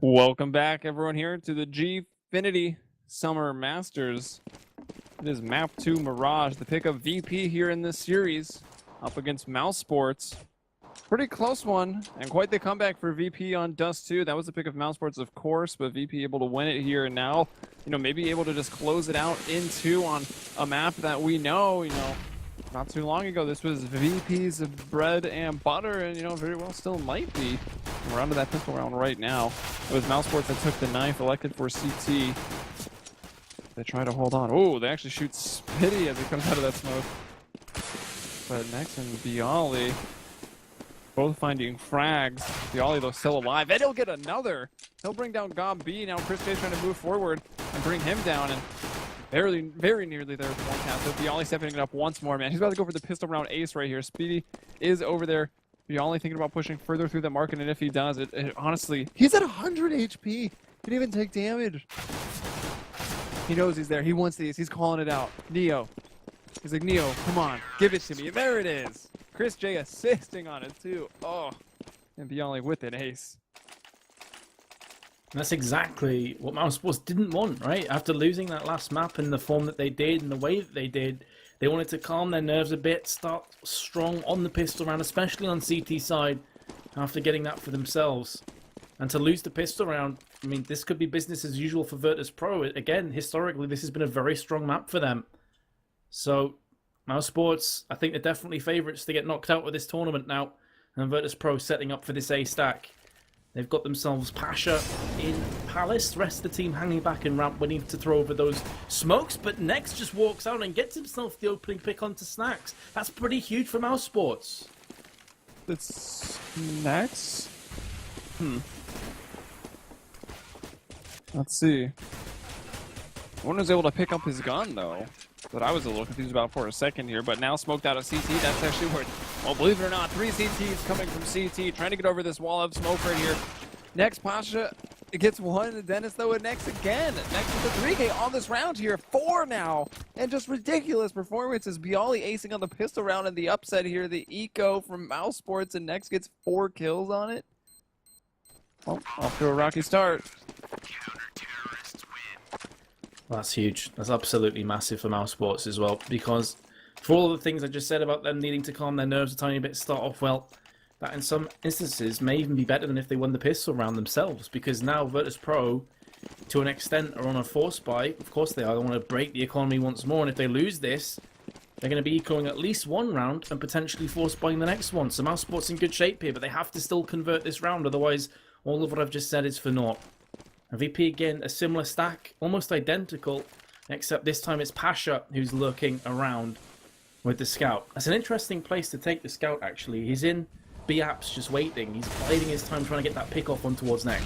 Welcome back, everyone, here to the Gfinity Summer Masters. It is Map 2 Mirage, the pick of VP here in this series, up against Mouz Sports. Pretty close one, and quite the comeback for VP on Dust 2. That was the pick of Mouz Sports, of course, but VP able to win it here, and now, maybe able to just close it out in 2 on a map that we know, not too long ago, this was VP's bread and butter, and, very well still might be. We're onto that pistol round right now. It was Mouz Sports that took the knife, elected for CT. They try to hold on. Oh, they actually shoot Spitty as he comes out of that smoke. But Nex and Bialy both finding frags. Bialy, though, still alive. And he'll get another. He'll bring down Gob B. Now Chris J's trying to move forward and bring him down. And very nearly there with one tap. So Bialy stepping it up once more, man. He's about to go for the pistol round ace right here. Speedy is over there. Bialy thinking about pushing further through the market, and if he does, it honestly, he's at 100 HP. Didn't even take damage. He knows he's there. He wants these. He's calling it out. Neo. He's like, Neo, come on. Give it to me. There it is. Chris J assisting on it, too. Oh. And Bialy with an ace. That's exactly what Mouz Sports didn't want, right? After losing that last map in the form that they did and the way that they did, they wanted to calm their nerves a bit, start strong on the pistol round, especially on CT side, after getting that for themselves. And to lose the pistol round, I mean, this could be business as usual for Virtus.Pro. Again, historically, this has been a very strong map for them. So, Mouz Sports, I think they're definitely favourites to get knocked out with this tournament now. And Virtus.Pro setting up for this A stack. They've got themselves Pasha in Palace. The rest of the team hanging back in ramp, waiting to throw over those smokes. But Nex just walks out and gets himself the opening pick onto Snacks. That's pretty huge for Mouz Sports. It's Nex? Let's see. One was able to pick up his gun, though. That I was a little confused about for a second here, but now smoked out of CT. That's actually where, well, believe it or not, 3 CTs coming from CT, trying to get over this wall of smoke right here. Next, Pasha gets one. Dennis, though, and Nex again. Nex with the 3K on this round here. 4 now. And just ridiculous performances. Bialy acing on the pistol round and the upset here. The eco from Mouz Sports, and Nex gets 4 kills on it. Well, off to a rocky start. That's huge. That's absolutely massive for Mouz Sports as well, because for all the things I just said about them needing to calm their nerves a tiny bit, start off well, that in some instances may even be better than if they won the pistol round themselves, because now Virtus.Pro, to an extent, are on a force buy. Of course they are. They want to break the economy once more, and if they lose this, they're going to be ecoing at least one round and potentially force buying the next one. So Mouz Sports in good shape here, but they have to still convert this round, otherwise all of what I've just said is for naught. And VP again, a similar stack, almost identical, except this time it's Pasha who's lurking around with the scout. That's an interesting place to take the scout, actually. He's in B-Apps just waiting. He's biding his time trying to get that pick off on towards Nex.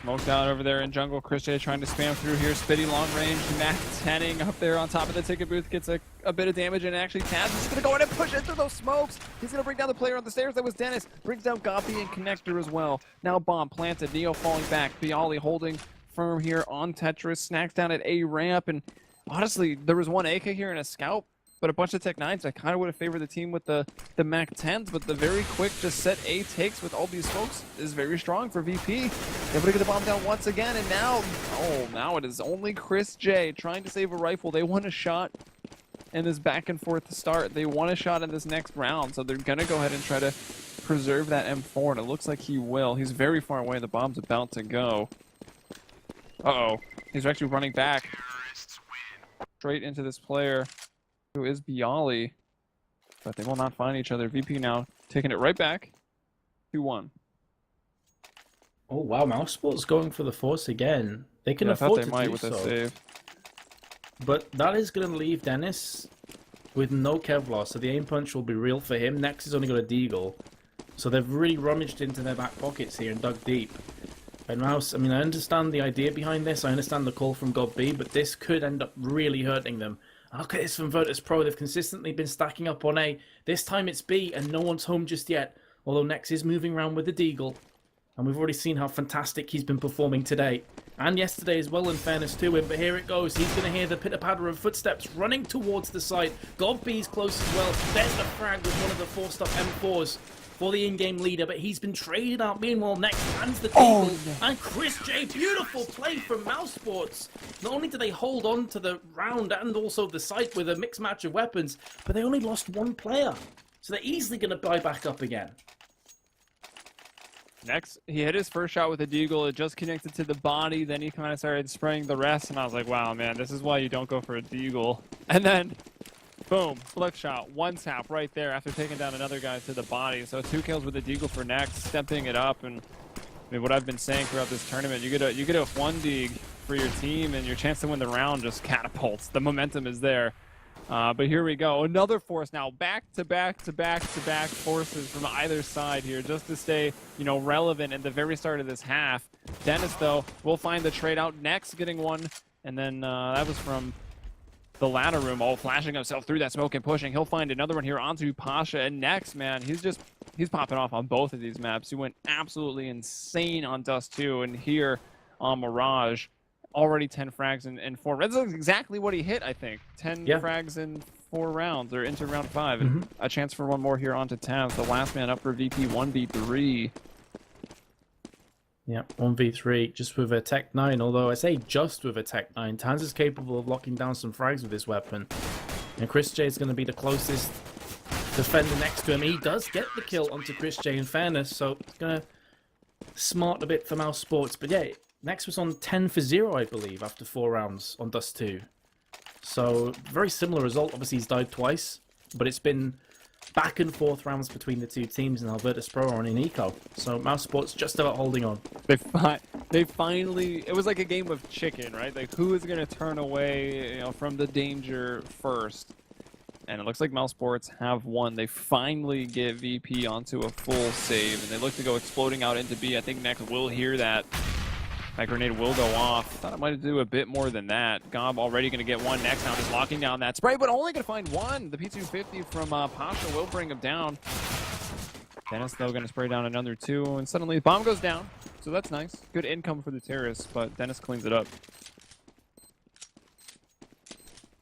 Smoked out over there in jungle. Chris J trying to spam through here. Spitty long range. Matt Tanning up there on top of the ticket booth gets a bit of damage, and actually Taz is going to go in and push it through those smokes. He's going to bring down the player on the stairs. That was Dennis. Brings down Gopi and Connector as well. Now bomb planted. Neo falling back. Bialy holding firm here on Tetris. Snacks down at A ramp, and honestly, there was one AK here and a scout, but a bunch of Tech 9s. I kind of would have favored the team with the Mac 10s, but the very quick just set A takes with all these folks is very strong for VP. Able to get the bomb down once again, and now it is only Chris J trying to save a rifle. They want a shot in this back and forth start. They want a shot in this next round, so they're going to go ahead and try to preserve that M4, and it looks like he will. He's very far away. The bomb's about to go. Uh-oh. He's actually running back straight into this player, who is Bialy, but they will not find each other. VP now taking it right back. 2-1. Oh wow, Mouz Sports going for the force again. They can afford to do so. Save. But that is going to leave Dennis with no Kevlar, so the aim punch will be real for him. Nex has only got a deagle, so they've really rummaged into their back pockets here and dug deep. And Mouz, I mean, I understand the idea behind this. I understand the call from God B, but this could end up really hurting them. Look at this from Virtus.Pro. They've consistently been stacking up on A. This time it's B, and no one's home just yet. Although Nex is moving around with the deagle. And we've already seen how fantastic he's been performing today. And yesterday as well, in fairness to him. But here it goes. He's going to hear the pitter-patter of footsteps running towards the site. God B's close as well. There's the frag with one of the 4-stop M4s. for the in-game leader, but he's been traded out. Meanwhile, next lands the table, and Chris J, beautiful play from Mouse Sports. Not only do they hold on to the round and also the site with a mixed match of weapons, but they only lost one player. So they're easily going to buy back up again. Next, he hit his first shot with a deagle. It just connected to the body. Then he kind of started spraying the rest, and I was like, wow, man, this is why you don't go for a deagle. And then, boom, flip shot, one tap right there after taking down another guy to the body. So 2 kills with a deagle for Next, stepping it up. And I mean, what I've been saying throughout this tournament, you get a 1 deag for your team, and your chance to win the round just catapults. The momentum is there. But here we go. Another force now. Back to back forces from either side here just to stay, relevant at the very start of this half. Dennis, though, will find the trade out. Next, getting one. And then that was from the ladder room, all flashing himself through that smoke and pushing. He'll find another one here onto Pasha. And Next, man, he's popping off on both of these maps. He went absolutely insane on Dust 2 and here on Mirage. Already 10 frags in 4 rounds. That's exactly what he hit, I think. 10 frags in 4 rounds, or into round 5. And a chance for one more here onto Taz. The last man up for VP 1v3. Yeah, 1v3, just with a Tech 9. Although I say just with a Tech 9. Taz is capable of locking down some frags with this weapon. And Chris J is going to be the closest defender next to him. He does get the kill onto Chris J in fairness, so it's going to smart a bit for Mouse Sports. But yeah, Next was on 10-0, I believe, after 4 rounds on Dust 2. So, very similar result. Obviously, he's died twice, but it's been back and forth rounds between the two teams, and Virtus.Pro are on in eco. So, Mouse Sports just about holding on. They finally... It was like a game of chicken, right? Like, who is going to turn away, from the danger first? And it looks like Mouse Sports have won. They finally get VP onto a full save, and they look to go exploding out into B. I think Next will hear that. That grenade will go off. Thought it might do a bit more than that. Gob already going to get one. Next now just locking down that spray, but only going to find one. The P250 from Pasha will bring him down. Dennis, though, going to spray down another 2, and suddenly the bomb goes down. So that's nice. Good income for the terrorists, but Dennis cleans it up.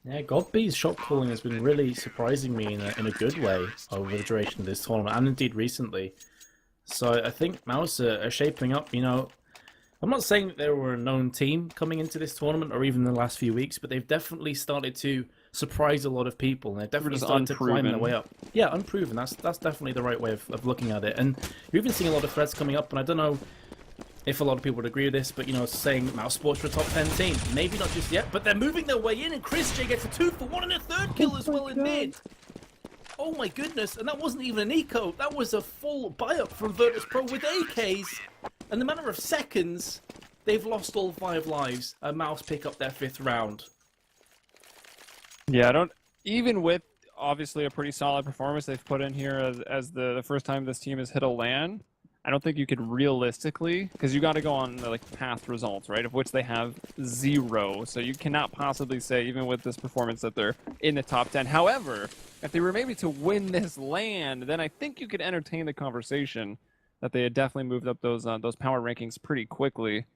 Yeah, God B's shot calling has been really surprising me in a good way over the duration of this tournament, and indeed recently. So I think Mouse are shaping up, I'm not saying that they were a known team coming into this tournament or even the last few weeks, but they've definitely started to surprise a lot of people, and they've definitely started to climb their way up. Yeah, unproven. That's definitely the right way of looking at it. And you're even seeing a lot of threads coming up, and I don't know if a lot of people would agree with this, but, saying Mouse Sports for a top 10 team. Maybe not just yet, but they're moving their way in, and Chris J gets a 2 for 1 and a 3rd kill as well in mid. Oh my goodness, and that wasn't even an eco. That was a full buy-up from Virtus.Pro with AKs. In a matter of seconds, they've lost all 5 lives, and Mouse pick up their 5th round. Yeah, even with obviously a pretty solid performance they've put in here as the first time this team has hit a LAN, I don't think you could realistically, because you got to go on the past results, right, of which they have 0. So you cannot possibly say, even with this performance, that they're in the top 10. However, if they were maybe to win this LAN, then I think you could entertain the conversation that they had definitely moved up those power rankings pretty quickly.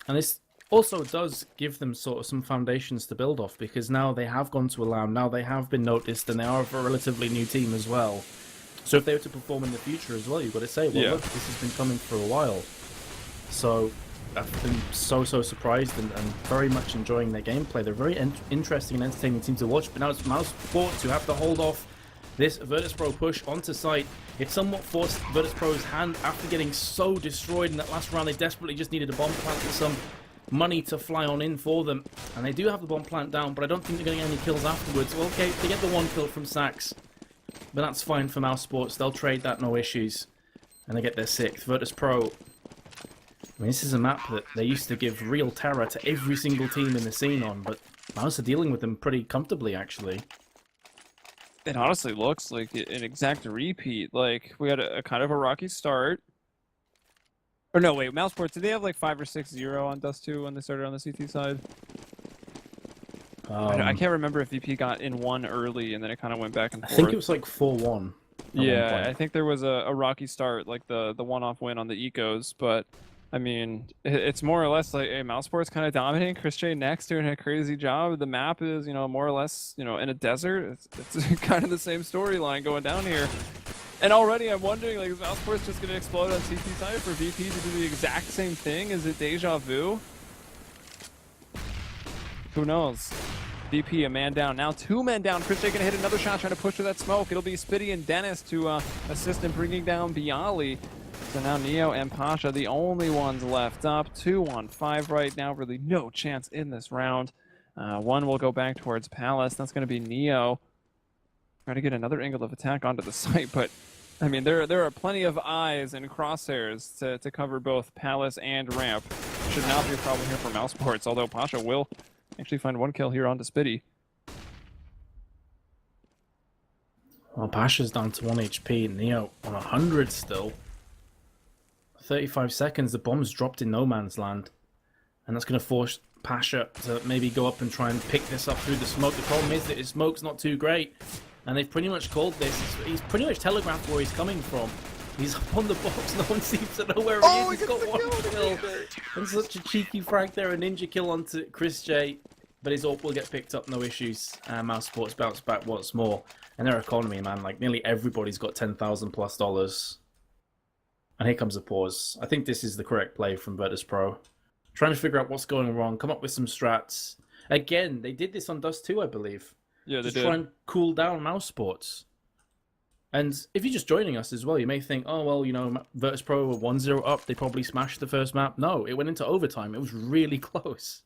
And this also does give them sort of some foundations to build off, because now they have gone to a LAN, now they have been noticed, and they are a relatively new team as well. So if they were to perform in the future as well, you've got to say, well, look, this has been coming for a while. So I've been so surprised and very much enjoying their gameplay. They're very interesting and entertaining team to watch, but now it's Mouse Sports who have to hold off this Virtus.Pro push onto site. It somewhat forced Virtus.Pro's hand after getting so destroyed in that last round. They desperately just needed a bomb plant with some money to fly on in for them. And they do have the bomb plant down, but I don't think they're going to get any kills afterwards. Well, okay, they get the 1 kill from Sax, but that's fine for Mouse Sports. They'll trade that, no issues. And they get their 6th. Virtus.Pro, I mean, this is a map that they used to give real terror to every single team in the scene on, but Mouse are dealing with them pretty comfortably, actually. It honestly looks like an exact repeat. Like, we had a kind of a rocky start. Or no, wait, Mouse Sports, did they have 5 or 6-0 on Dust 2 when they started on the CT side? I can't remember if VP got in 1 early and then it kind of went back and forth. I think it was 4-1. Yeah, I think there was a rocky start, like the one-off win on the ecos, but I mean, it's more or less like Mouse Sports kind of dominating. Chris J Next doing a crazy job. The map is, more or less, in a desert. It's kind of the same storyline going down here. And already I'm wondering, like, is Mousesports just going to explode on CT side for VP to do the exact same thing? Is it deja vu? Who knows? VP a man down. Now 2 men down. Christian going to hit another shot, trying to push through that smoke. It'll be Spitty and Dennis to assist in bringing down Bialy. So now Neo and Pasha, the only ones left up. 2 on 5 right now. Really no chance in this round. One will go back towards Palace. That's going to be Neo. Try to get another angle of attack onto the site, but I mean, there are plenty of eyes and crosshairs to cover both Palace and Ramp. Should not be a problem here for Mousesports, although Pasha will actually find 1 kill here onto Spitty. Well, Pasha's down to 1 HP, Neo on 100 still. 35 seconds, the bomb's dropped in no man's land. And that's going to force Pasha to maybe go up and try and pick this up through the smoke. The problem is that his smoke's not too great. And they've pretty much called this. He's pretty much telegraphed where he's coming from. He's up on the box, no one seems to know where he is. He's got 1 kill. And such a cheeky frag there, a ninja kill onto Chris J. But his AWP will get picked up, no issues. Mousesports bounce back once more. And their economy, man, like nearly everybody's got $10,000+ And here comes a pause. I think this is the correct play from Virtus.Pro. Trying to figure out what's going wrong, come up with some strats. Again, they did this on Dust 2, I believe. Yeah, they Just did. try and cool down Mousesports. And if you're just joining us as well, you may think, oh, well, you know, Virtus.Pro were 1-0 up. They probably smashed the first map. No, it went into overtime. It was really close.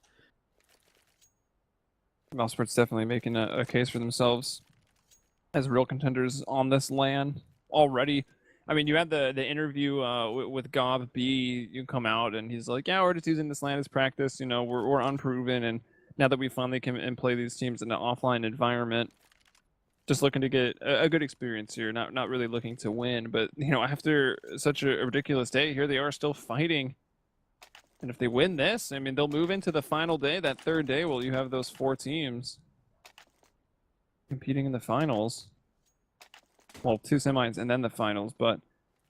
Mousesports definitely making a case for themselves as real contenders on this LAN already. I mean, you had the interview with Gob B. You come out and he's like, yeah, we're just using this LAN as practice. You know, we're unproven. And now that we finally can and play these teams in an offline environment, just looking to get a good experience here. Not really looking to win. But, you know, after such a ridiculous day, here they are still fighting. And if they win this, I mean, they'll move into the final day, that 3rd day, where you have those 4 teams competing in the finals. Well, 2 semis and then the finals, but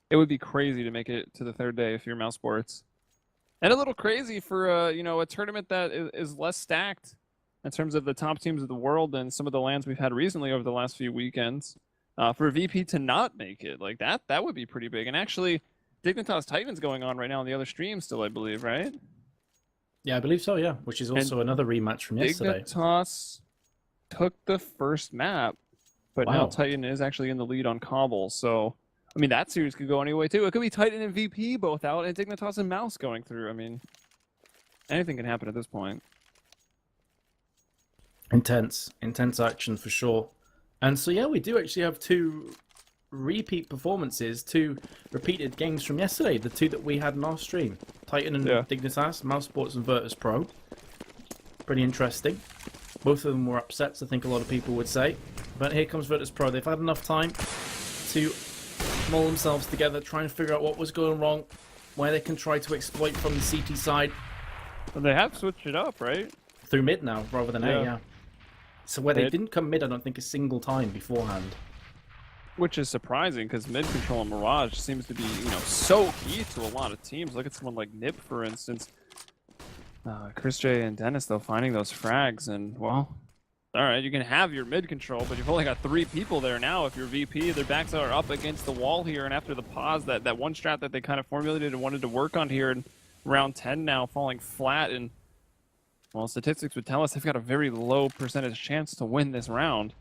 it would be crazy to make it to the 3rd day if you're Mousesports. And a little crazy for, you know, a tournament that is less stacked in terms of the top teams of the world than some of the lands we've had recently over the last few weekends. For VP to not make it, like that would be pretty big. And actually, Dignitas Titan's going on right now on the other stream still, I believe, right? Yeah, I believe so, yeah. Which is also another rematch from yesterday. Dignitas took the first map, but now Titan is actually in the lead on Cobble. So, I mean, that series could go any way, too. It could be Titan and VP both out, and Dignitas and Mouse going through. I mean, anything can happen at this point. Intense action for sure. And so, yeah, we do actually have 2 repeat performances, 2 repeated games from yesterday, the 2 that we had in our stream. Titan and Dignitas, Mousesports and Virtus.Pro. Pretty interesting. Both of them were upsets, I think a lot of people would say. But here comes Virtus.Pro. They've had enough time to mull themselves together, try and figure out what was going wrong, where they can try to exploit from the CT side. But they have switched it up, right? Through mid now, rather than A, yeah. So where they didn't come mid, I don't think, a single time beforehand. Which is surprising, because mid control and Mirage seems to be, you know, so key to a lot of teams. Look at someone like Nip, for instance. Chris J and Dennis, though, finding those frags, and, well, all right, you can have your mid control, but you've only got 3 people there now. If you're VP, their backs are up against the wall here, and after the pause, that one strat that they kind of formulated and wanted to work on here in round 10 now, falling flat, and, well, statistics would tell us they've got a very low percentage chance to win this round.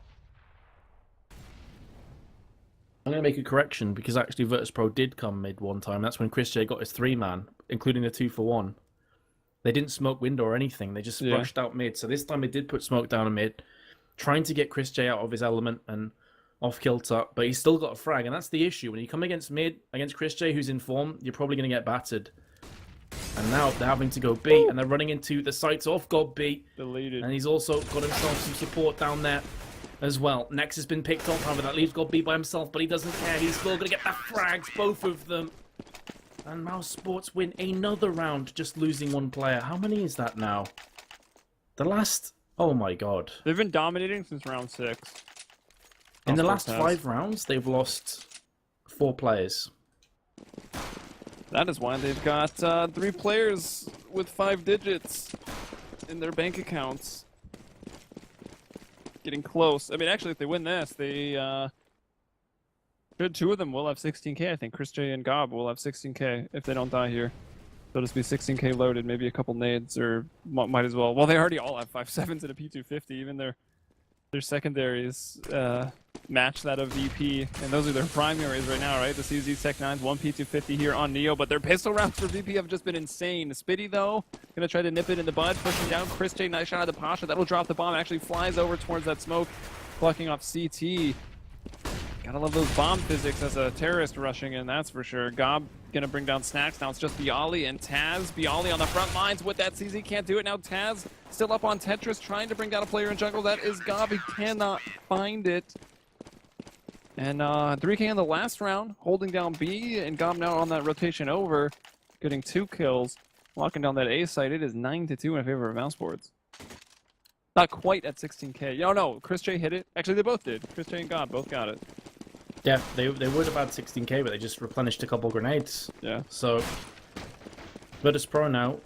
I'm going to make a correction, because actually Virtus.Pro did come mid one time. That's when Chris J got his 3-man, including the 2-for-1. They didn't smoke window or anything. They just rushed out mid. So this time they did put smoke down a mid, trying to get Chris J out of his element and off kilter, but he's still got a frag, and that's the issue. When you come against mid, against Chris J, who's in form, you're probably going to get battered. And now they're having to go B, and they're running into the sights off God B. Deleted. And he's also got himself some support down there as well. Nex has been picked off, however, that leaves God B by himself, but he doesn't care. He's still going to get the frags, both of them. And Mousesports win another round, just losing 1 player. How many is that now? The last... Oh my god. They've been dominating since round 6. In the last 5 rounds, they've lost 4 players. That is why they've got 3 players with 5 digits in their bank accounts. Getting close. I mean, actually, if they win this, they Good, two of them will have 16k. I think Chris J and Gob will have 16k if they don't die here. They'll just be 16k loaded, maybe a couple nades, or might as well. Well, they already all have 5.7s and a P250. Even their secondaries match that of VP, and those are their primaries right now, right? The CZ Tech 9s, one P250 here on Neo, but their pistol rounds for VP have just been insane. Spitty, though, gonna try to nip it in the bud, pushing down Chris J. Nice shot at the Pasha. That'll drop the bomb. Actually flies over towards that smoke, plucking off CT. Gotta love those bomb physics as a terrorist rushing in, that's for sure. Gob gonna bring down Snacks. Now it's just Bialy and Taz. Bialy on the front lines with that CZ, can't do it. Now Taz still up on Tetris, trying to bring down a player in jungle. That is Gob, he cannot find it. And 3k in the last round, holding down B, and Gob now on that rotation over, getting 2 kills, locking down that A site. It is 9-2 in favor of Mousesports. Not quite at 16k. Oh no, Chris J hit it. Actually, they both did. Chris J and Gob both got it. Yeah, they would have had 16k, but they just replenished a couple grenades. Yeah. So, Virtus.Pro now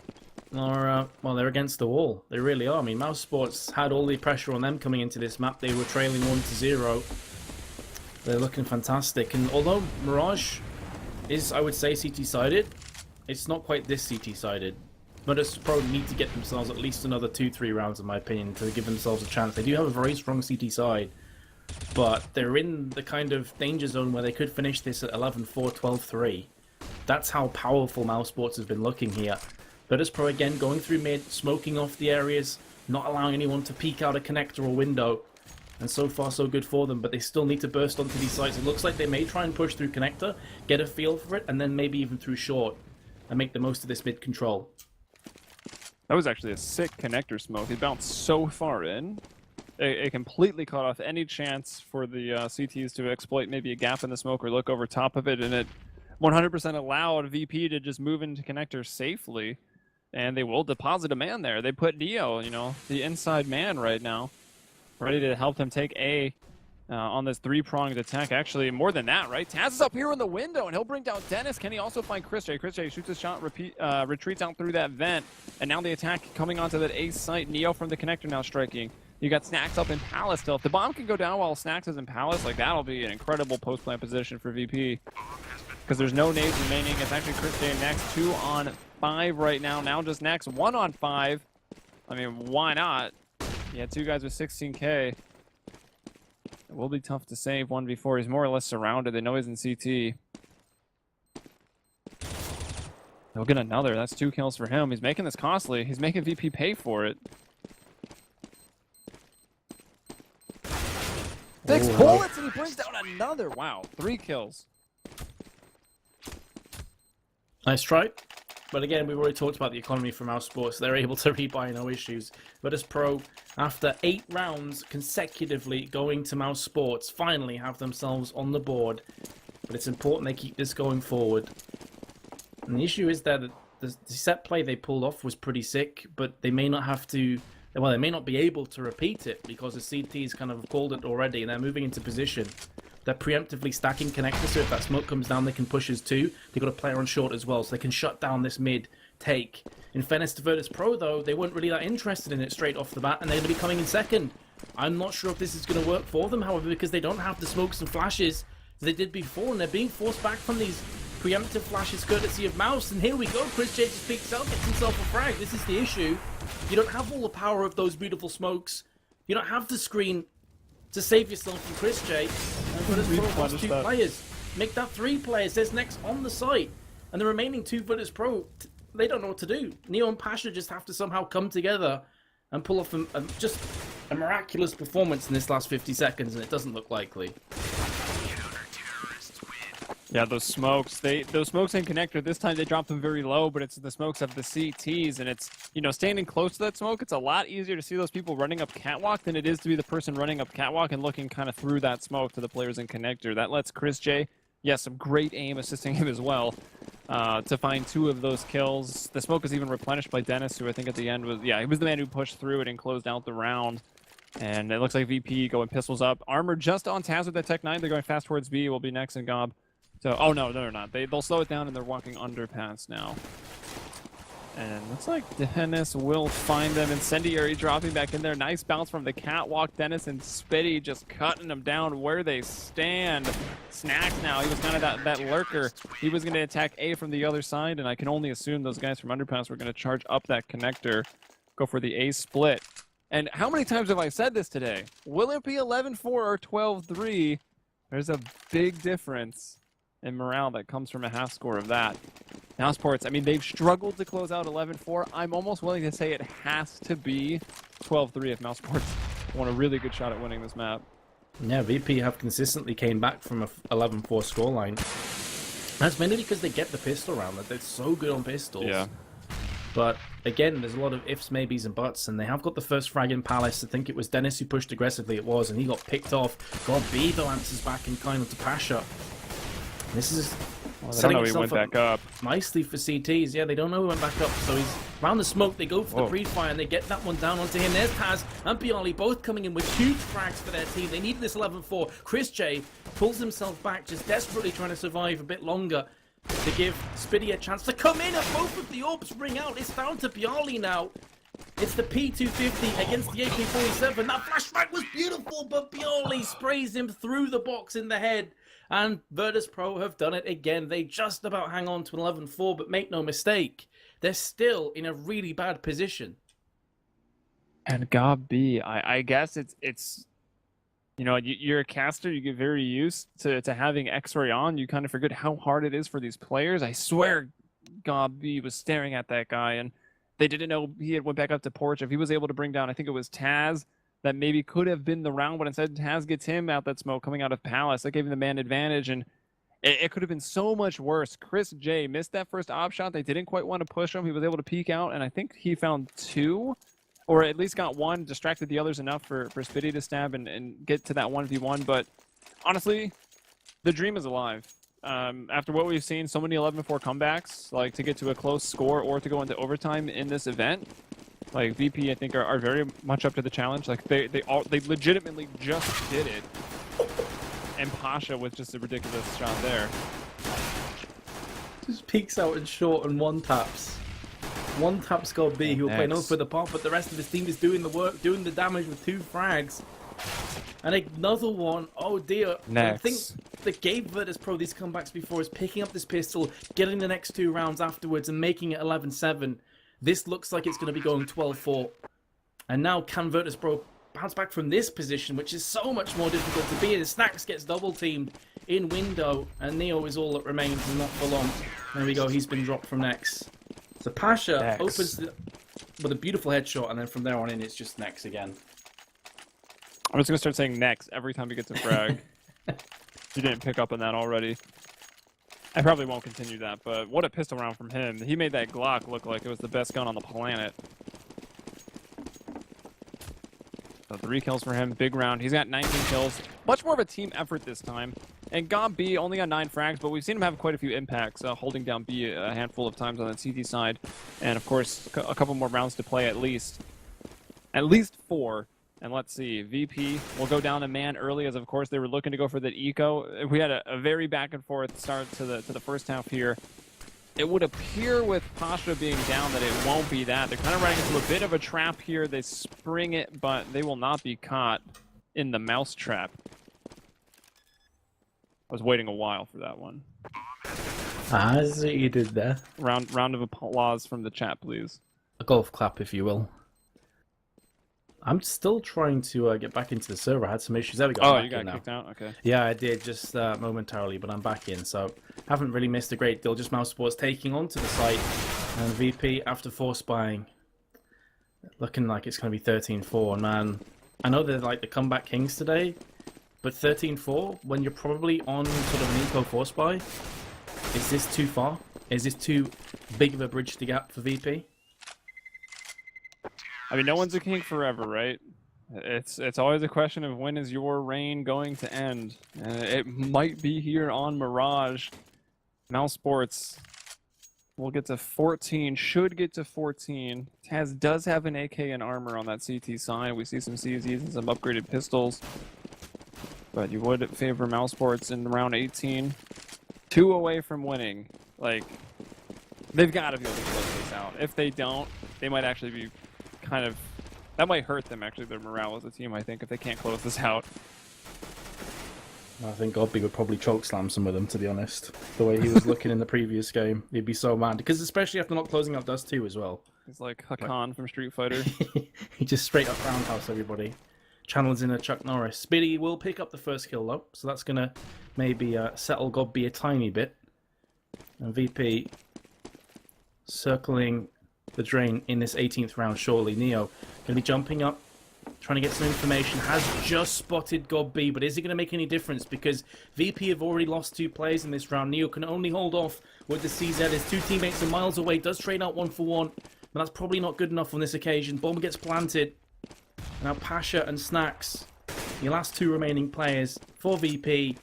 are, well, they're against the wall. They really are. I mean, Mousesports had all the pressure on them coming into this map. They were trailing 1-0. They're looking fantastic. And although Mirage is, I would say, CT-sided, it's not quite this CT-sided. Virtus.Pro need to get themselves at least another 2-3 rounds, in my opinion, to give themselves a chance. They do have a very strong CT side, but they're in the kind of danger zone where they could finish this at 11-4, 12-3. That's how powerful Mousesports has been looking here. Virtus.Pro again going through mid, smoking off the areas, not allowing anyone to peek out a connector or window. And so far so good for them, but they still need to burst onto these sites. It looks like they may try and push through connector, get a feel for it, and then maybe even through short, and make the most of this mid control. That was actually a sick connector smoke. It bounced so far in. It completely cut off any chance for the CTs to exploit maybe a gap in the smoke or look over top of it, and it 100% allowed VP to just move into connector safely, and they will deposit a man there. They put Neo, you know, the inside man right now, ready to help them take A on this 3-pronged attack. Actually, more than that, right? Taz is up here in the window, and he'll bring down Dennis. Can he also find Chris J? Chris J shoots a shot, retreats out through that vent, and now the attack coming onto that A site. Neo from the connector now striking. You got Snacks up in Palace still. If the bomb can go down while Snacks is in Palace, like, that'll be an incredible post-plant position for VP. Because there's no nades remaining. It's actually Chris J next, 2 on 5 right now. Now just next, 1 on 5. I mean, why not? Yeah, 2 guys with 16k. It will be tough to save 1v4. He's more or less surrounded. They know he's in CT. He'll get another. That's 2 kills for him. He's making this costly. He's making VP pay for it. 6 bullets, and he brings down another. Wow, 3 kills. Nice try. But again, we've already talked about the economy for Mousesports. They're able to rebuy, no issues. Virtus.Pro, after 8 rounds consecutively going to Mousesports, finally have themselves on the board. But it's important they keep this going forward. And the issue is that the set play they pulled off was pretty sick, but they may not have to... Well, they may not be able to repeat it because the CT's kind of called it already, and they're moving into position. They're preemptively stacking connectors, so if that smoke comes down, they can push us too. They've got a player on short as well, so they can shut down this mid take. In fairness to Virtus.Pro, though, they weren't really that interested in it straight off the bat, and they're going to be coming in second. I'm not sure if this is going to work for them, however, because they don't have the smokes and flashes they did before, and they're being forced back from these preemptive flashes courtesy of Mouz. And here we go, Chris J just peeks out, gets himself a frag. This is the issue. You don't have all the power of those beautiful smokes. You don't have the screen to save yourself from Chris J. And Virtus.Pro wants 2 players. Make that 3 players. There's next on the site. And the remaining 2 Virtus.Pro, they don't know what to do. Neo and Pasha just have to somehow come together and pull off just a miraculous performance in this last 50 seconds, and it doesn't look likely. Yeah, those smokes in connector, this time they dropped them very low, but it's the smokes of the CTs, and it's, you know, standing close to that smoke, it's a lot easier to see those people running up catwalk than it is to be the person running up catwalk and looking kind of through that smoke to the players in connector. That lets Chris J, yes, some great aim assisting him as well, to find 2 of those kills. The smoke was even replenished by Dennis, who I think at the end was, yeah, he was the man who pushed through it and closed out the round. And it looks like VP going pistols up. Armor just on Taz with that Tech 9. They're going fast towards B. Will be next in Gob. So, oh no, they're not. They'll slow it down, and they're walking underpass now. And looks like Dennis will find them. Incendiary dropping back in there. Nice bounce from the catwalk. Dennis and Spitty just cutting them down where they stand. Snacks now. He was kind of that lurker. He was going to attack A from the other side, and I can only assume those guys from Underpass were going to charge up that connector, go for the A split. And how many times have I said this today? Will it be 11-4 or 12-3? There's a big difference in morale that comes from a half score of that. Now Sports, I mean, they've struggled to close out 11-4. I'm almost willing to say it has to be 12-3 if Mouse Sports want a really good shot at winning this map. Yeah, VP have consistently came back from a 11-4 scoreline. That's mainly because they get the pistol round. That they're so good on pistols. Yeah. But again, there's a lot of ifs, maybes, and buts, and they have got the first frag in Palace. I think it was Dennis who pushed aggressively, it was, and he got picked off. God B, though, answers back in kind of to Pasha. This is setting he went back up nicely for CTs. Yeah, they don't know he went back up, so he's round the smoke. They go for the pre-fire, and they get that one down onto him. There's Taz and Bialy both coming in with huge frags for their team. They need this 11-4. Chris J pulls himself back, just desperately trying to survive a bit longer to give Spitty a chance to come in, and both of the orbs ring out. It's down to Bialy now. It's the P250 against the AK-47. That flashback was beautiful, but Bialy sprays him through the box in the head. And Virtus.Pro have done it again. They just about hang on to an 11-4, but make no mistake, they're still in a really bad position. And God B, I guess it's you know, you're a caster, you get very used to having X-ray on. You kind of forget how hard it is for these players. I swear God B was staring at that guy, and they didn't know he had went back up to porch. If he was able to bring down, I think it was Taz, that maybe could have been the round, but instead Taz gets him out that smoke coming out of Palace. That gave him the man advantage, and it could have been so much worse. Chris J missed that first op shot. They didn't quite want to push him. He was able to peek out, and I think he found two, or at least got one, distracted the others enough for Spitty to stab and get to that 1v1. But honestly, the dream is alive. After what we've seen, so many 11-4 comebacks, like to get to a close score or to go into overtime in this event, like VP, I think are very much up to the challenge. Like they legitimately just did it, and Pasha was just a ridiculous shot there. Just peeks out and short and one taps. One taps God B, who will play no for the pop, but the rest of his team is doing the work, doing the damage with two frags. And another one, oh dear. Next. I think that gave Virtus.Pro these comebacks before is picking up this pistol, getting the next two rounds afterwards, and making it 11-7. This looks like it's going to be going 12-4. And now can Virtus.Pro bounce back from this position, which is so much more difficult to be in. Snacks gets double-teamed in window, and Neo is all that remains, and not for long. There we go, he's been dropped from Nex. So Pasha opens with a beautiful headshot, and then from there on in, it's just Nex again. I'm just going to start saying Nex every time he gets a frag. You didn't pick up on that already. I probably won't continue that, but what a pistol round from him. He made that Glock look like it was the best gun on the planet. So 3 kills for him, big round. He's got 19 kills. Much more of a team effort this time. And Gob B only got 9 frags, but we've seen him have quite a few impacts, holding down B a handful of times on the CT side. And of course, a couple more rounds to play at least. At least 4. And let's see, VP will go down a man early, as of course they were looking to go for that eco. We had a very back and forth start to the first half here. It would appear with Pasha being down that it won't be that. They're kind of running into a bit of a trap here. They spring it, but they will not be caught in the mouse trap. I was waiting a while for that one. I see what you did there. Round of applause from the chat, please. A golf clap, if you will. I'm still trying to get back into the server. I had some issues. There we go. Oh, you got kicked out? Okay. Yeah, I did, just momentarily, but I'm back in, so haven't really missed a great deal. Just Mouse Sports taking onto the site, and VP, after 4 spying, looking like it's going to be 13-4. Man, I know they're like the comeback kings today, but 13-4, when you're probably on sort of an eco 4 spy, is this too far? Is this too big of a bridge to gap for VP? I mean, no one's a king forever, right? It's always a question of when is your reign going to end. It might be here on Mirage. Mouse Sports will get to 14, should get to 14. Taz does have an AK and armor on that CT side. We see some CZs and some upgraded pistols. But you would favor Mouse Sports in round 18. 2 away from winning. Like, they've got to be able to close this out. If they don't, they might actually be kind of... That might hurt them, actually, their morale as a team, I think, if they can't close this out. I think Godby would probably chokeslam some of them, to be honest. The way he was looking in the previous game, he'd be so mad. Because especially after not closing out Dust 2 as well. He's like Hakan from Street Fighter. He just straight up roundhouse everybody. Channels in a Chuck Norris. Spitty will pick up the first kill though, so that's going to maybe settle Godby a tiny bit. And VP circling the drain in this 18th round surely. Neo going to be jumping up, trying to get some information. Has just spotted Godby, but is it going to make any difference? Because VP have already lost 2 players in this round. Neo can only hold off with the CZ. His 2 teammates are miles away. Does trade out 1 for 1, but that's probably not good enough on this occasion. Bomb gets planted. Now Pasha and Snacks, the last 2 remaining players for VP,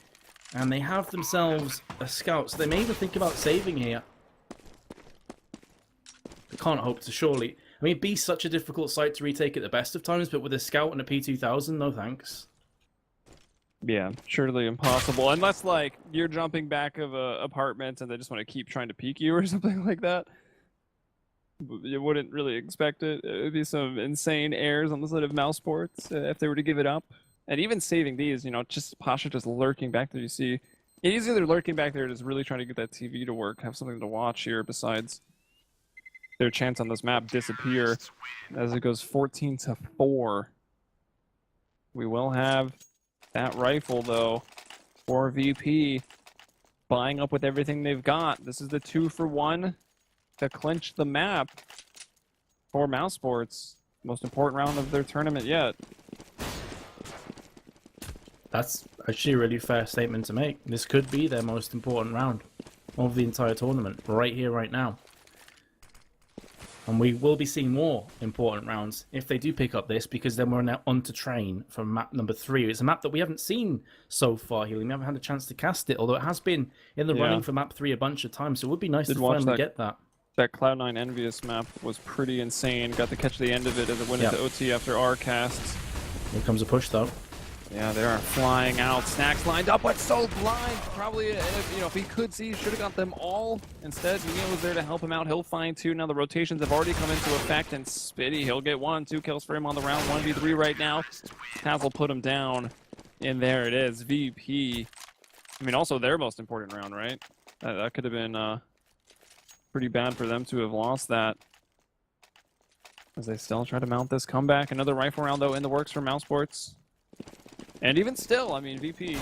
and they have themselves a scout, so they may even think about saving here. They can't hope to, surely. I mean, B's such a difficult site to retake at the best of times, but with a scout and a P2000, no thanks. Yeah, surely impossible. Unless, like, you're jumping back of a apartment and they just want to keep trying to peek you or something like that. You wouldn't really expect it. It would be some insane airs on the side of Mouse Sports if they were to give it up. And even saving these, you know, just Pasha just lurking back there. You see, he's either lurking back there or just really trying to get that TV to work, have something to watch here besides their chance on this map disappear as it goes 14-4. We will have that rifle, though, for VP. Buying up with everything they've got. This is the 2 for 1. To clinch the map for Mouse Sports. Most important round of their tournament yet. That's actually a really fair statement to make. This could be their most important round of the entire tournament, right here, right now. And we will be seeing more important rounds if they do pick up this, because then we're now on to train for map number 3. It's a map that we haven't seen so far, Healy. We haven't had a chance to cast it, although it has been in the running for map 3 a bunch of times, so it would be nice to finally get that. That Cloud9 Envious map was pretty insane. Got to catch the end of it as it went into OT after our casts. Here comes a push, though. Yeah, they are flying out. Snacks lined up, but so blind. Probably, if he could see, should have got them all. Instead, Neo was there to help him out. He'll find 2. Now the rotations have already come into effect, and Spitty, he'll get 1, 2 kills for him on the round. 1v3 right now. Taz will put him down. And there it is, VP. I mean, also their most important round, right? That could have been pretty bad for them to have lost that. As they still try to mount this comeback. Another rifle round, though, in the works for Mouse Sports. And even still, I mean, VP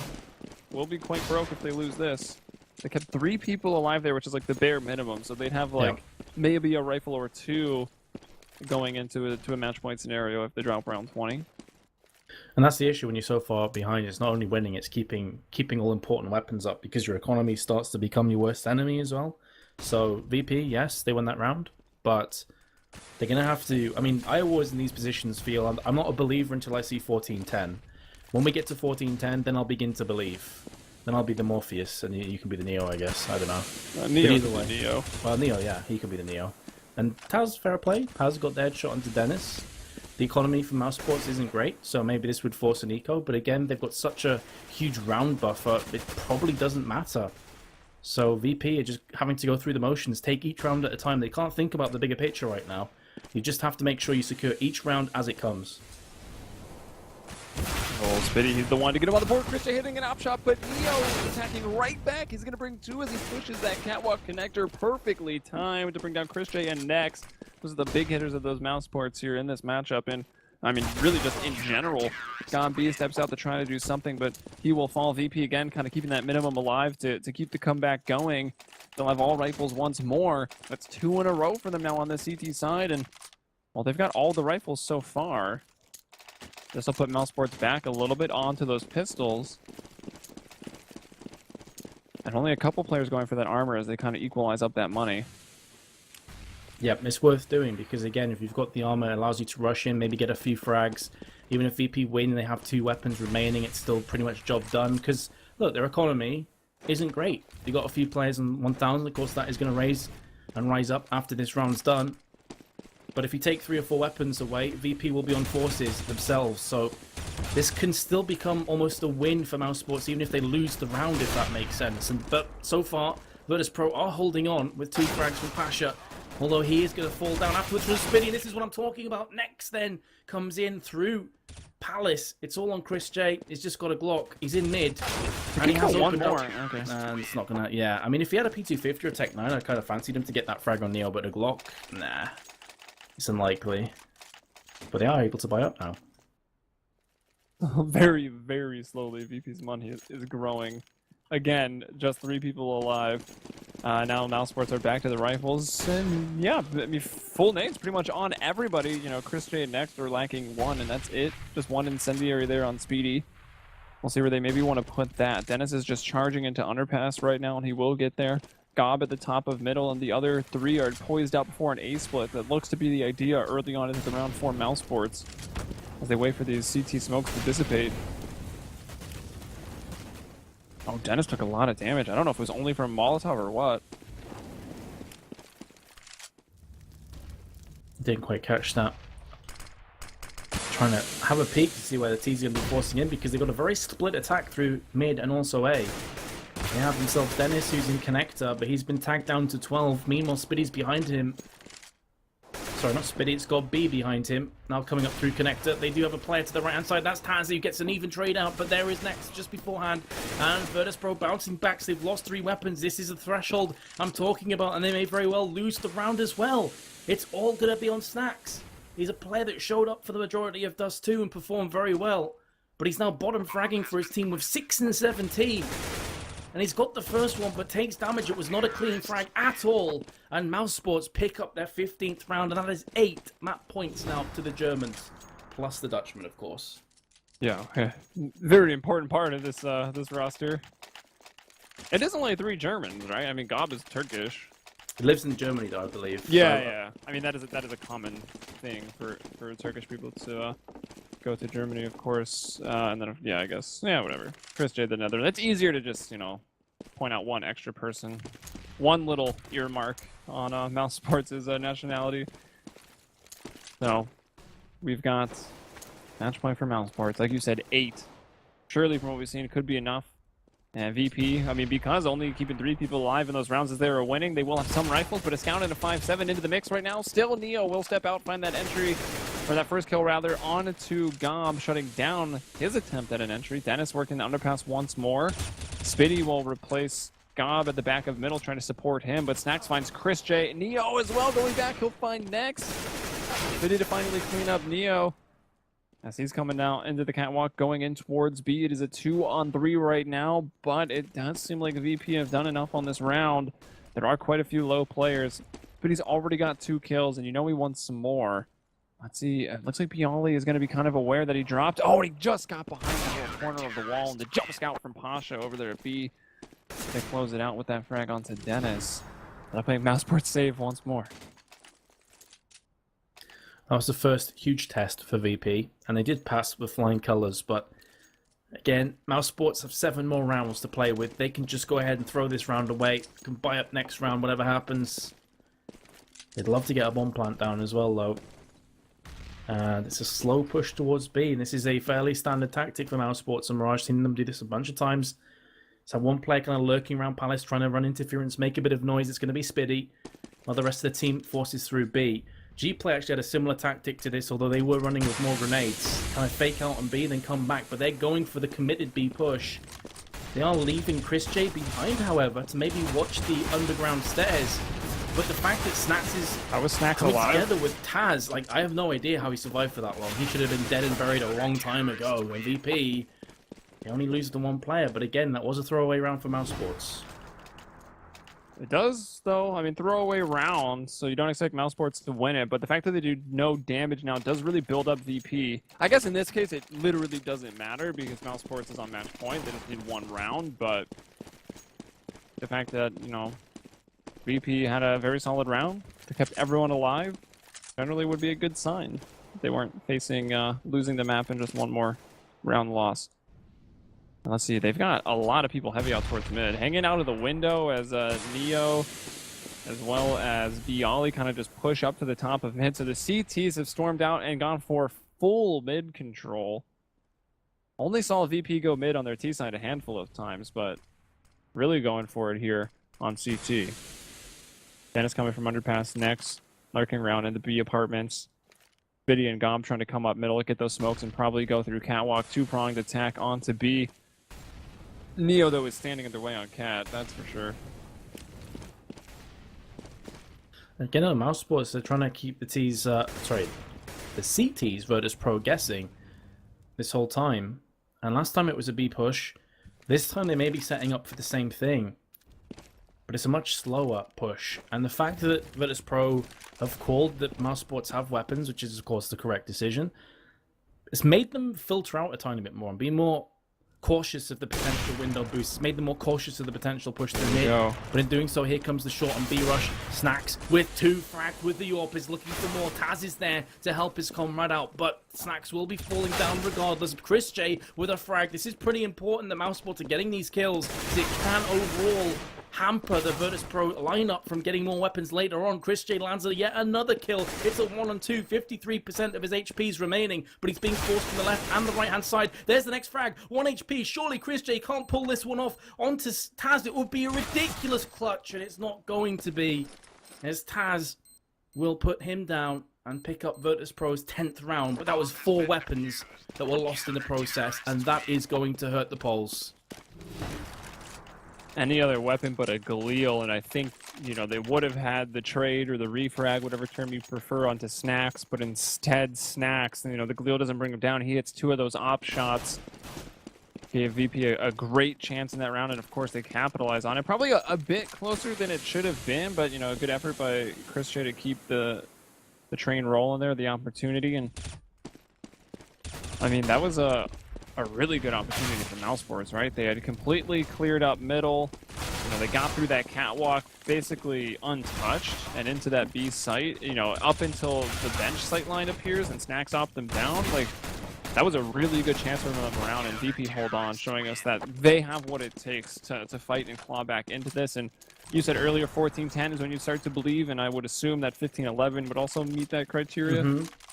will be quite broke if they lose this. They kept 3 people alive there, which is like the bare minimum. So they'd have like maybe a rifle or 2 going into a match point scenario if they drop round 20. And that's the issue when you're so far behind. It's not only winning, it's keeping all important weapons up, because your economy starts to become your worst enemy as well. So VP, yes, they won that round, but they're going to have to... I mean, I always in these positions feel I'm not a believer until I see 14-10. When we get to 14-10, then I'll begin to believe. Then I'll be the Morpheus, and you can be the Neo, I guess. I don't know. Neo's the Neo. Well, Neo, yeah, he can be the Neo. And Taz, fair play. Taz got the headshot onto Dennis. The economy for Mouse Sports isn't great, so maybe this would force an eco. But again, they've got such a huge round buffer, it probably doesn't matter. So VP are just having to go through the motions, take each round at a time. They can't think about the bigger picture right now. You just have to make sure you secure each round as it comes. Oh, Spitty, he's the one to get him on the board. Christian hitting an op shot, but Neo is attacking right back. He's going to bring 2 as he pushes that catwalk connector. Perfectly timed to bring down Christian. And next, those are the big hitters of those Mouse Sports here in this matchup. And I mean, really just in general, Gomb steps out to try to do something, but he will fall. VP again, kind of keeping that minimum alive to keep the comeback going. They'll have all rifles once more. That's 2 in a row for them now on the CT side. And, well, they've got all the rifles so far. This will put Mouse Sports back a little bit onto those pistols. And only a couple players going for that armor as they kind of equalize up that money. Yep, it's worth doing because, again, if you've got the armor, it allows you to rush in, maybe get a few frags. Even if VP win and they have 2 weapons remaining, it's still pretty much job done. Because, look, their economy isn't great. They got a few players in 1,000. Of course, that is going to rise up after this round's done. But if you take 3 or 4 weapons away, VP will be on forces themselves. So this can still become almost a win for Mouse Sports, even if they lose the round, if that makes sense. But so far, Virtus.Pro are holding on with 2 frags from Pasha. Although he is going to fall down afterwards from Spinny. This is what I'm talking about. Next then comes in through Palace. It's all on Chris J. He's just got a Glock. He's in mid. And he has one more. Okay. And it's not going to... Yeah, I mean, if he had a P250 or a Tech 9, I kind of fancied him to get that frag on Neo, but a Glock? Nah. It's unlikely. But they are able to buy up now. Very, very slowly, VP's money is growing. Again, just 3 people alive. Now Mousesports are back to the rifles, and yeah, I mean, full nades pretty much on everybody. You know, Chris J and Next are lacking 1, and that's it. Just 1 incendiary there on Speedy. We'll see where they maybe want to put that. Dennis is just charging into underpass right now, and he will get there. Gob at the top of middle, and the other 3 are poised out before an A split. That looks to be the idea early on into the round 4 Mousesports, as they wait for these CT smokes to dissipate. Oh, Dennis took a lot of damage. I don't know if it was only from Molotov or what. Didn't quite catch that. Trying to have a peek to see where the T's going to be forcing in, because they've got a very split attack through mid and also A. They have themselves Dennis, who's in connector, but he's been tagged down to 12. Meanwhile, Spiddy's behind him. Sorry, not Spiddy, it's got B behind him. Now coming up through connector. They do have a player to the right-hand side. That's Taz, who gets an even trade out, but there is Next just beforehand. And Virtus.Pro bouncing back, so they've lost 3 weapons. This is the threshold I'm talking about, and they may very well lose the round as well. It's all going to be on Snacks. He's a player that showed up for the majority of Dust 2 and performed very well, but he's now bottom fragging for his team with 6 and 17. And he's got the first one, but takes damage. It was not a clean frag at all. And Mousesports pick up their 15th round, and that is 8 map points now to the Germans. Plus the Dutchman, of course. Yeah, very important part of this this roster. It is only 3 Germans, right? I mean, Gob is Turkish. He lives in Germany, though, I believe. Yeah, so, yeah. I mean, that is a common thing for Turkish people to go to Germany, of course. And then, yeah, I guess, yeah, whatever. Chris J, the Netherlands. It's easier to just, you know, point out one extra person, one little earmark on Mousesports' nationality. So, we've got match point for Mousesports. Like you said, 8. Surely, from what we've seen, it could be enough. And VP, I mean, because only keeping 3 people alive in those rounds as they were winning, they will have some rifles, but a scout and a 5-7 into the mix right now. Still, Neo will step out, find that entry, or that first kill rather, on to Gob, shutting down his attempt at an entry. Dennis working the underpass once more. Spitty will replace Gob at the back of middle, trying to support him, but Snacks finds Chris J. Neo as well going back, he'll find Next. Spitty to finally clean up Neo. As he's coming now into the catwalk, going in towards B. It is a 2-on-3 right now, but it does seem like VP have done enough on this round. There are quite a few low players, but he's already got 2 kills, and you know he wants some more. Let's see. It looks like Pioli is going to be kind of aware that he dropped. Oh, he just got behind the little corner of the wall, and the jump scout from Pasha over there at B. They close it out with that frag onto Dennis. That'll make Mousesports save once more. That was the first huge test for VP, and they did pass with flying colours, but again, Mousesports have 7 more rounds to play with. They can just go ahead and throw this round away, can buy up next round, whatever happens. They'd love to get a bomb plant down as well, though. And it's a slow push towards B, and this is a fairly standard tactic for Mousesports and Mirage. Seen them do this a bunch of times. So one player kind of lurking around Palace, trying to run interference, make a bit of noise. It's going to be Spiddy, while the rest of the team forces through B. Gplay actually had a similar tactic to this, although they were running with more grenades. Kind of fake out on B, then come back, but they're going for the committed B push. They are leaving Chris J behind, however, to maybe watch the underground stairs. But the fact that Snacks is coming together with Taz, like, I have no idea how he survived for that long. He should have been dead and buried a long time ago. And VP, he only loses to 1 player, but again, that was a throwaway round for Mousesports. It does, though. I mean, throwaway round, so you don't expect Mousesports to win it, but the fact that they do no damage now does really build up VP. I guess in this case, it literally doesn't matter because Mousesports is on match point. They just need 1 round, but the fact that, you know, VP had a very solid round, they kept everyone alive, generally would be a good sign. They weren't facing losing the map in just 1 more round loss. Let's see, they've got a lot of people heavy out towards mid. Hanging out of the window as Neo, as well as Bialy kind of just push up to the top of mid. So the CTs have stormed out and gone for full mid control. Only saw VP go mid on their T side a handful of times, but really going for it here on CT. Dennis coming from underpass next, lurking around in the B apartments. Biddy and Gob trying to come up middle, get those smokes, and probably go through catwalk. Two-pronged attack onto B. Neo, though, is standing in their way on Cat, that's for sure. Again, on Mouse Sports, they're trying to keep the T's, the CT's Virtus.Pro guessing this whole time. And last time it was a B push. This time they may be setting up for the same thing. But it's a much slower push. And the fact that Virtus.Pro have called that Mouse Sports have weapons, which is of course the correct decision, it's made them filter out a tiny bit more and be more cautious of the potential window boosts. It's made them more cautious of the potential push to mid. But in doing so, here comes the short on B rush. Snacks with 2 frags with the AWP is looking for more. Taz is there to help his comrade out, but Snacks will be falling down regardless. Chris J with a frag. This is pretty important that Mouseport are getting these kills, because it can overall hamper the Virtus.Pro lineup from getting more weapons later on. Chris J lands yet another kill. It's a 1-on-2, 53% of his HP's remaining, but he's being forced from the left and the right hand side. There's the next frag, 1 HP. Surely Chris J can't pull this one off onto Taz. It would be a ridiculous clutch, and it's not going to be, as Taz will put him down and pick up Virtus.Pro's 10th round. But that was 4 weapons that were lost in the process, and that is going to hurt the polls. Any other weapon but a Galil, and I think, you know, they would have had the trade or the refrag, whatever term you prefer, onto Snacks, but instead Snacks, you know, the Galil doesn't bring him down. He hits 2 of those op shots. Gave VP a great chance in that round, and of course they capitalize on it. Probably a bit closer than it should have been, but, you know, a good effort by Chris J to keep the train rolling there, the opportunity, and I mean, that was a really good opportunity for Mousesports, right? They had completely cleared up middle. You know, they got through that catwalk basically untouched and into that B site, you know, up until the bench sight line appears and Snacks off them down. Like, that was a really good chance for them around, and VP hold on, showing us that they have what it takes to fight and claw back into this. And you said earlier 14-10 is when you start to believe, and I would assume that 15-11 would also meet that criteria.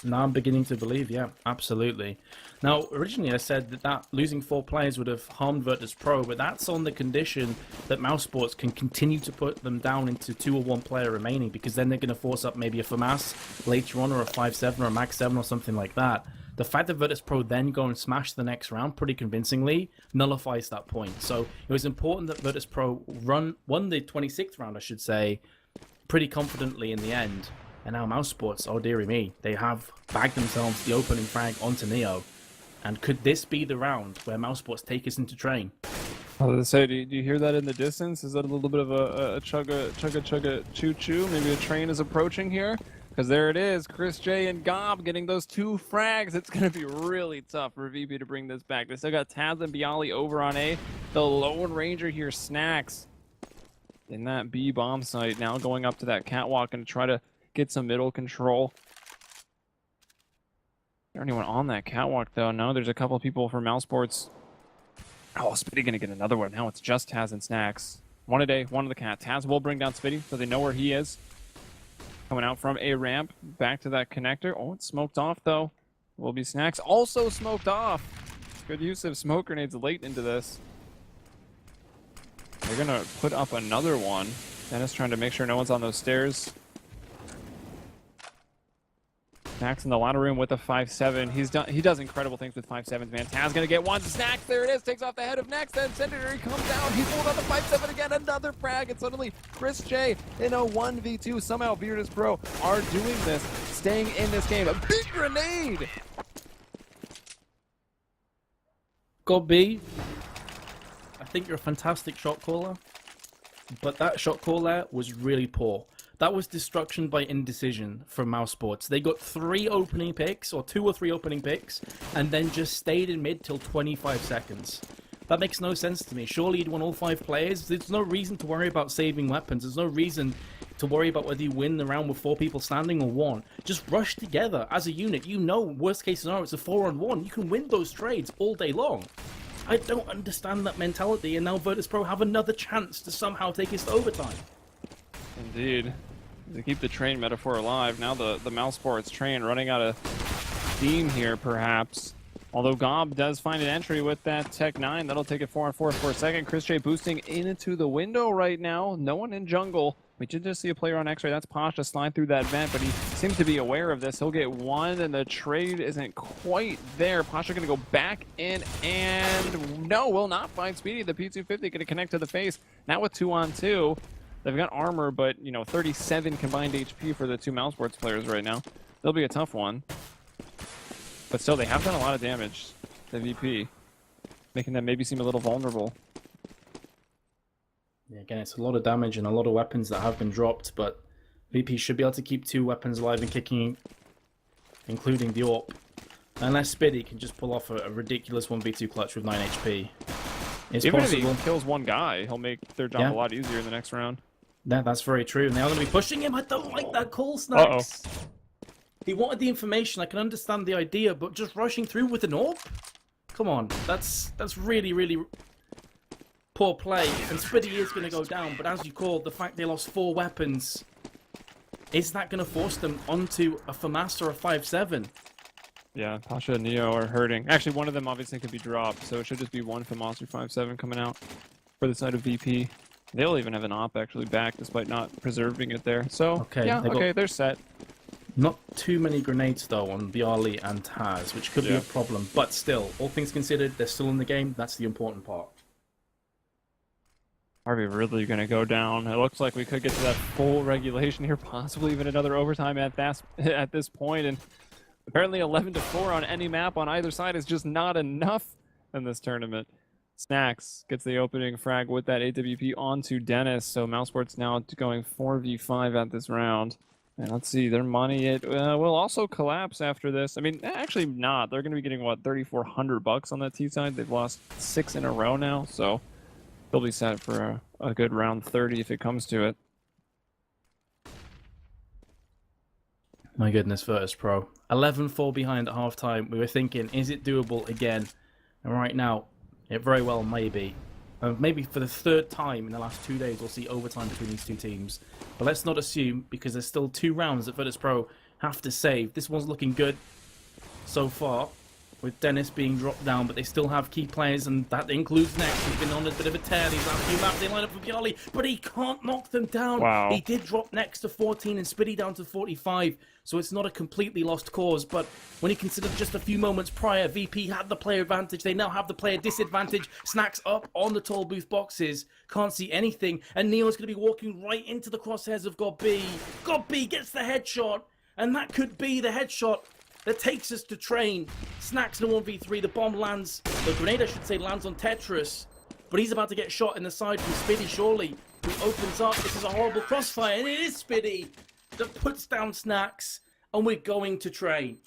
Now I'm beginning to believe, yeah, absolutely. Now, originally I said that losing 4 players would have harmed Virtus.Pro, but that's on the condition that Mousesports can continue to put them down into 2 or 1 player remaining, because then they're going to force up maybe a FAMAS later on, or a 5-7 or a Max 7 or something like that. The fact that Virtus.Pro then go and smash the next round pretty convincingly nullifies that point. So it was important that Virtus.Pro won the 26th round, I should say, pretty confidently in the end. And now Mousesports, oh dearie me, they have bagged themselves the opening frag onto Neo. And could this be the round where Mousesports take us into train? I was gonna say, do you hear that in the distance? Is that a little bit of a chugga choo-choo? Maybe a train is approaching here? Because there it is, Chris J and Gob getting those 2 frags. It's going to be really tough for VP to bring this back. They still got Taz and Bialy over on A. The Lone Ranger here, Snacks, in that B bomb site, now going up to that catwalk and try to get some middle control. Is there anyone on that catwalk, though? No, there's a couple of people from Mousesports. Oh, Spitty going to get another one. Now it's just Taz and Snacks. 1 a day, 1 to the cat. Taz will bring down Spitty, so they know where he is. Coming out from a ramp, back to that connector. Oh, it's smoked off, though. Will be Snacks. Also smoked off. Good use of smoke grenades late into this. They're going to put up another one. Dennis trying to make sure no one's on those stairs. Snacks in the ladder room with a 5-7. He does incredible things with 5-7s, man. Taz gonna get one. Snacks, there it is. Takes off the head of Next. Then Senator comes down. He pulled on the 5-7 again. Another frag. And suddenly Chris J in a 1v2. Somehow Virtus.Pro are doing this, staying in this game. A big grenade. Go B. I think you're a fantastic shot caller, but that shot caller was really poor. That was destruction by indecision from Mousesports. They got 3 opening picks, or 2 or 3 opening picks, and then just stayed in mid till 25 seconds. That makes no sense to me. Surely you'd want all 5 players. There's no reason to worry about saving weapons. There's no reason to worry about whether you win the round with 4 people standing or 1. Just rush together as a unit. You know, worst case scenario, it's a 4-on-1. You can win those trades all day long. I don't understand that mentality, and now Virtus.Pro have another chance to somehow take us to overtime. Indeed. To keep the train metaphor alive, now the Mousesports train running out of steam here, perhaps. Although Gob does find an entry with that Tech 9. That'll take it 4-on-4 for a second. Chris J boosting into the window right now. No one in jungle. We did just see a player on X-ray. That's Pasha slide through that vent, but he seems to be aware of this. He'll get one, and the trade isn't quite there. Pasha going to go back in, and no, will not find Speedy. The P250 going to connect to the face. Now with 2-on-2. They've got armor, but, 37 combined HP for the two Mouse Sports players right now. They'll be a tough one. But still, they have done a lot of damage to VP, making them maybe seem a little vulnerable. Yeah, again, it's a lot of damage and a lot of weapons that have been dropped, but VP should be able to keep 2 weapons alive and kicking, including the AWP. Unless Spiddy can just pull off a ridiculous 1v2 clutch with 9 HP. It's Even possible. if he kills one guy, he'll make their job a lot easier in the next round. Yeah, that's very true. And they are going to be pushing him. I don't like that call, Snacks. He wanted the information. I can understand the idea, but just rushing through with an AWP? Come on. That's really, really poor play. And Spiddy is going to go down, but as you called, the fact they lost 4 weapons, is that going to force them onto a FAMAS or a 5-7? Yeah, Pasha and Neo are hurting. Actually, one of them obviously could be dropped, so it should just be one FAMAS or 5-7 coming out for the side of VP. They'll even have an AWP actually back, despite not preserving it there. So, they're set. Not too many grenades, though, on Bialy and Taz, which could be a problem. But still, all things considered, they're still in the game. That's the important part. Are we really going to go down? It looks like we could get to that full regulation here, possibly even another overtime at this point. And apparently 11-4 on any map on either side is just not enough in this tournament. Snacks gets the opening frag with that AWP onto Dennis. So Mousesports now going 4v5 at this round. And let's see, their money, it will also collapse after this. I mean, actually not. They're going to be getting, what, $3,400 on that T side. They've lost 6 in a row now, so they'll be set for a good round 30 if it comes to it. My goodness, Virtus.Pro. 11-4 behind at halftime. We were thinking, is it doable again? And right now, it very well may be. Maybe for the 3rd time in the last 2 days, we'll see overtime between these 2 teams. But let's not assume, because there's still 2 rounds that Virtus.Pro have to save. This one's looking good so far, with Dennis being dropped down, but they still have key players, and that includes Next, who's been on a bit of a tear these last few maps. They line up for Bialy, but he can't knock them down. Wow. He did drop Next to 14 and Spiddy down to 45, so it's not a completely lost cause. But when you consider just a few moments prior, VP had the player advantage. They now have the player disadvantage. Snacks up on the tall booth boxes. Can't see anything, and Neo's going to be walking right into the crosshairs of God B. God B gets the headshot, and that could be the headshot that takes us to train. Snacks in a 1v3, the bomb lands, the grenade I should say lands on Tetris, but he's about to get shot in the side from Spiddy surely, who opens up. This is a horrible crossfire, and it is Spiddy that puts down Snacks, and we're going to train.